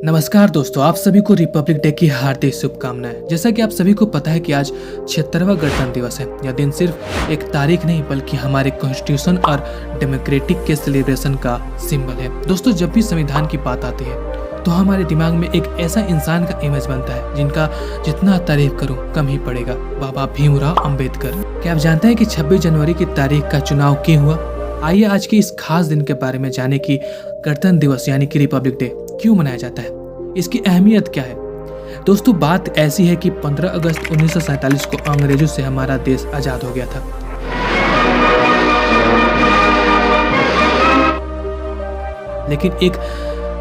नमस्कार दोस्तों, आप सभी को रिपब्लिक डे की हार्दिक शुभकामनाएं। जैसा कि आप सभी को पता है कि आज 76वां गणतंत्र दिवस है। यह दिन सिर्फ एक तारीख नहीं बल्कि हमारे कॉन्स्टिट्यूशन और डेमोक्रेटिक के सेलिब्रेशन का सिंबल है। दोस्तों, जब भी संविधान की बात आती है तो हमारे दिमाग में एक ऐसा इंसान का इमेज बनता है जिनका जितना तारीफ करूं कम ही पड़ेगा, बाबा भीमराव अंबेडकर। क्या आप जानते हैं कि 26 जनवरी की तारीख का चुनाव क्यों हुआ? आइए आज के इस खास दिन के बारे में जाने कि गणतंत्र दिवस यानी कि रिपब्लिक डे क्यों मनाया जाता है, इसकी अहमियत क्या है। दोस्तों, बात ऐसी है कि 15 अगस्त 1947 को अंग्रेजों से हमारा देश आजाद हो गया था। लेकिन एक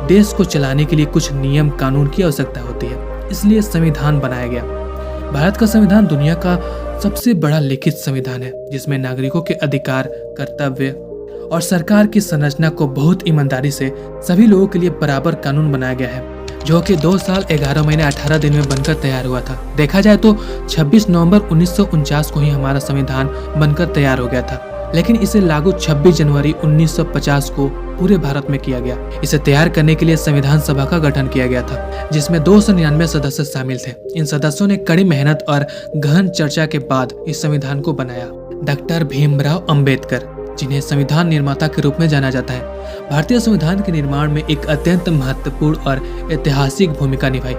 देश को चलाने के लिए कुछ नियम कानून की आवश्यकता होती है, इसलिए संविधान बनाया गया। भारत का संविधान दुनिया का सबसे बड़ा लिखित संविधान है, जिसमें नागरिकों के अधिकार, कर्तव्य और सरकार की संरचना को बहुत ईमानदारी से सभी लोगों के लिए बराबर कानून बनाया गया है, जो कि 2 साल 11 महीने 18 दिन में बनकर तैयार हुआ था। देखा जाए तो 26 नवंबर 1949 को ही हमारा संविधान बनकर तैयार हो गया था, लेकिन इसे लागू 26 जनवरी 1950 को पूरे भारत में किया गया। इसे तैयार करने के लिए संविधान सभा का गठन किया गया था, जिसमें 299 सदस्य शामिल थे। इन सदस्यों ने कड़ी मेहनत और गहन चर्चा के बाद इस संविधान को बनाया। डॉक्टर भीमराव अंबेडकर, जिन्हें संविधान निर्माता के रूप में जाना जाता है, भारतीय संविधान के निर्माण में एक अत्यंत महत्वपूर्ण और ऐतिहासिक भूमिका निभाई।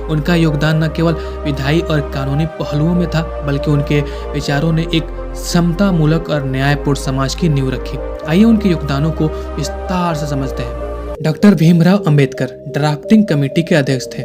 उनका योगदान न केवल विधायी और कानूनी पहलुओं में था, बल्कि उनके विचारों ने एक समता मूलक और न्यायपूर्ण समाज की नींव रखी। आइए उनके योगदानों को विस्तार से समझते हैं। Doctor Bhimrao Ambedkar drafting committee के अध्यक्ष थे।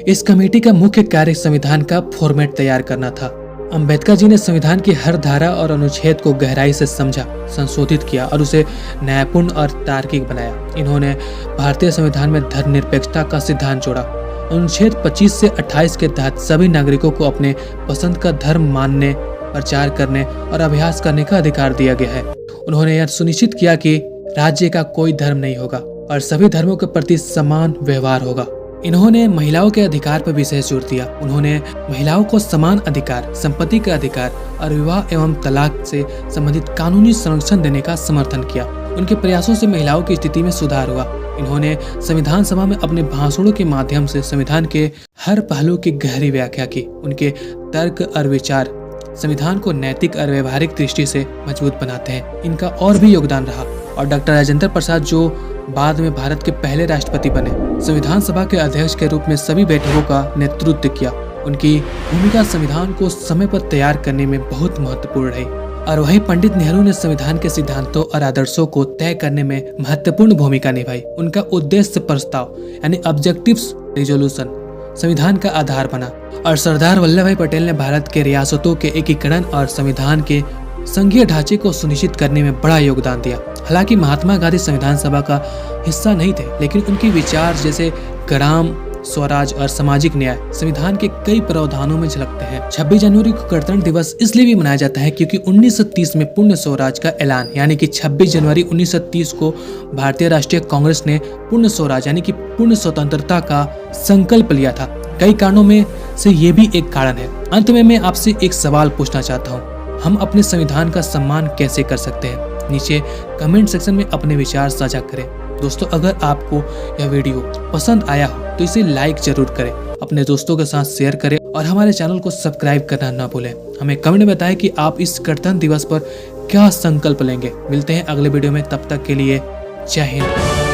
इस कमेटी का मुख्य कार्य संविधान का फॉर्मेट तैयार करना था। अंबेडकर जी ने संविधान की हर धारा और अनुच्छेद को गहराई से समझा, संशोधित किया और उसे न्यायपूर्ण और तार्किक बनाया। इन्होंने भारतीय संविधान में धर्मनिरपेक्षता का सिद्धांत जोड़ा। अनुच्छेद 25 से 28 के तहत सभी नागरिकों को अपने पसंद का धर्म मानने, प्रचार करने और अभ्यास करने का अधिकार दिया गया है। उन्होंने यह सुनिश्चित किया कि राज्य का कोई धर्म नहीं होगा और सभी धर्मों के प्रति समान व्यवहार होगा। इन्होंने महिलाओं के अधिकार पर विशेष जोर दिया। उन्होंने महिलाओं को समान अधिकार, संपत्ति का अधिकार और विवाह एवं तलाक से संबंधित कानूनी संरक्षण देने का समर्थन किया। उनके प्रयासों से महिलाओं की स्थिति में सुधार हुआ। इन्होंने संविधान सभा में अपने भाषणों के माध्यम से संविधान के हर पहलू की गहरी व्याख्या की। उनके तर्क और विचार संविधान को नैतिक और व्यवहारिक दृष्टि से मजबूत बनाते हैं। इनका और भी योगदान रहा। और डॉक्टर राजेंद्र प्रसाद, जो बाद में भारत के पहले राष्ट्रपति बने, संविधान सभा के अध्यक्ष के रूप में सभी बैठकों का नेतृत्व किया। उनकी भूमिका संविधान को समय पर तैयार करने में बहुत महत्वपूर्ण रही। और वहीं पंडित नेहरू ने संविधान के सिद्धांतों और आदर्शों को तय करने में महत्वपूर्ण भूमिका निभाई। उनका उद्देश्य प्रस्ताव यानी ऑब्जेक्टिव्स रिजोल्यूशन संविधान का आधार बना। और सरदार वल्लभ भाई पटेल ने भारत के रियासतों के एकीकरण और संविधान के संघीय ढांचे को सुनिश्चित करने में बड़ा योगदान दिया। हालांकि महात्मा गांधी संविधान सभा का हिस्सा नहीं थे, लेकिन उनके विचार जैसे ग्राम स्वराज और सामाजिक न्याय संविधान के कई प्रावधानों में झलकते हैं। 26 जनवरी को गणतंत्र दिवस इसलिए भी मनाया जाता है क्योंकि 1930 में पूर्ण स्वराज का ऐलान यानी कि 26 जनवरी 1930 को भारतीय राष्ट्रीय कांग्रेस ने पूर्ण स्वराज यानी कि पूर्ण स्वतंत्रता का संकल्प लिया था। कई कारणों में से ये भी एक कारण है। अंत में मैं आपसे एक सवाल पूछना चाहता हूँ, हम अपने संविधान का सम्मान कैसे कर सकते हैं? नीचे कमेंट सेक्शन में अपने विचार साझा करें। दोस्तों, अगर आपको यह वीडियो पसंद आया हो तो इसे लाइक जरूर करें, अपने दोस्तों के साथ शेयर करें और हमारे चैनल को सब्सक्राइब करना ना भूलें। हमें कमेंट में बताएं कि आप इस गणतंत्र दिवस पर क्या संकल्प लेंगे। मिलते हैं अगले वीडियो में, तब तक के लिए जय हिंद।